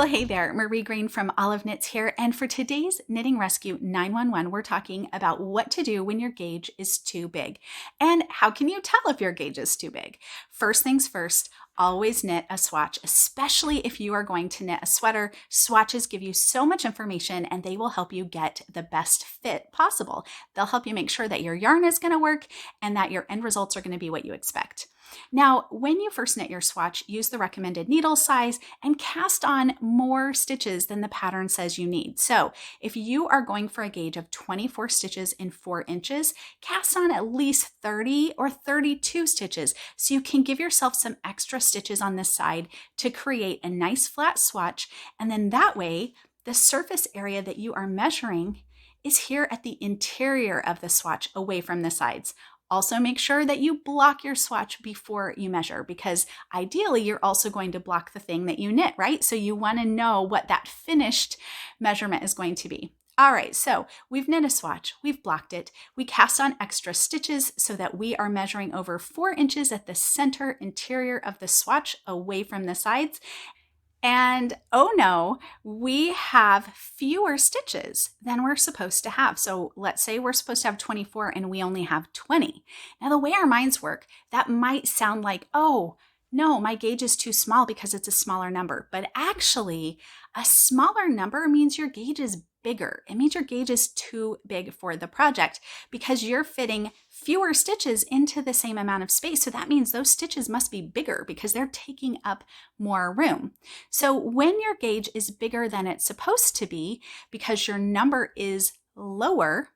Well, hey there, Marie Greene from Olive Knits here, and for today's Knitting Rescue 911, we're talking about what to do when your gauge is too big, and how can you tell if your gauge is too big. First things first, always knit a swatch, especially if you are going to knit a sweater. Swatches give you so much information and they will help you get the best fit possible. They'll help you make sure that your yarn is going to work and that your end results are going to be what you expect. Now, when you first knit your swatch, use the recommended needle size and cast on more stitches than the pattern says you need. So if you are going for a gauge of 24 stitches in 4 inches, cast on at least 30 or 32 stitches so you can give yourself some extra stitches on this side to create a nice flat swatch. And then that way, the surface area that you are measuring is here at the interior of the swatch, away from the sides. Also make sure that you block your swatch before you measure, because ideally you're also going to block the thing that you knit, right? So you want to know what that finished measurement is going to be. All right, so we've knit a swatch, we've blocked it, we cast on extra stitches so that we are measuring over 4 inches at the center interior of the swatch away from the sides. And oh no, we have fewer stitches than we're supposed to have. So let's say we're supposed to have 24 and we only have 20. Now the way our minds work, that might sound like, oh no, my gauge is too small because it's a smaller number. But actually, a smaller number means your gauge is bigger. It means your gauge is too big for the project because you're fitting fewer stitches into the same amount of space. So that means those stitches must be bigger because they're taking up more room. So when your gauge is bigger than it's supposed to be because your number is lower,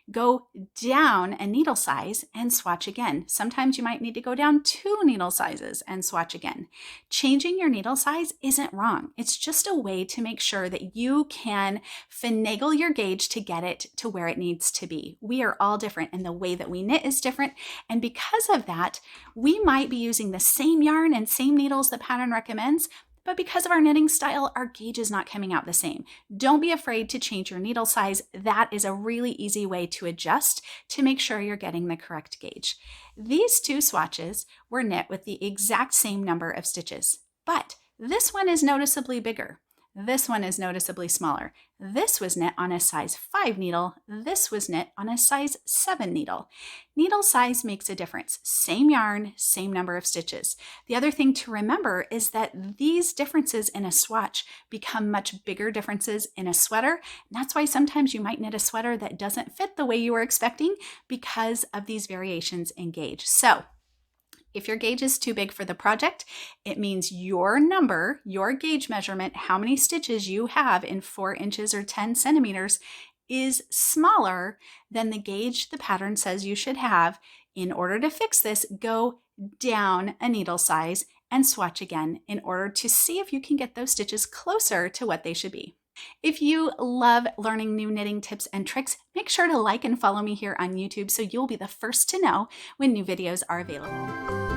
go down a needle size and swatch again. Sometimes you might need to go down 2 needle sizes and swatch again. Changing your needle size isn't wrong. It's just a way to make sure that you can finagle your gauge to get it to where it needs to be. We are all different and the way that we knit is different. And because of that, we might be using the same yarn and same needles the pattern recommends, but because of our knitting style, our gauge is not coming out the same. Don't be afraid to change your needle size. That is a really easy way to adjust to make sure you're getting the correct gauge. These 2 swatches were knit with the exact same number of stitches, but this one is noticeably bigger. This one is noticeably smaller. This was knit on a size 5 needle. This was knit on a size 7 needle. Needle size makes a difference. Same yarn, same number of stitches. The other thing to remember is that these differences in a swatch become much bigger differences in a sweater. That's why sometimes you might knit a sweater that doesn't fit the way you were expecting because of these variations in gauge. So if your gauge is too big for the project, it means your number, your gauge measurement, how many stitches you have in 4 inches or 10 centimeters is smaller than the gauge the pattern says you should have. In order to fix this, go down a needle size and swatch again in order to see if you can get those stitches closer to what they should be. If you love learning new knitting tips and tricks, make sure to like and follow me here on YouTube so you'll be the first to know when new videos are available.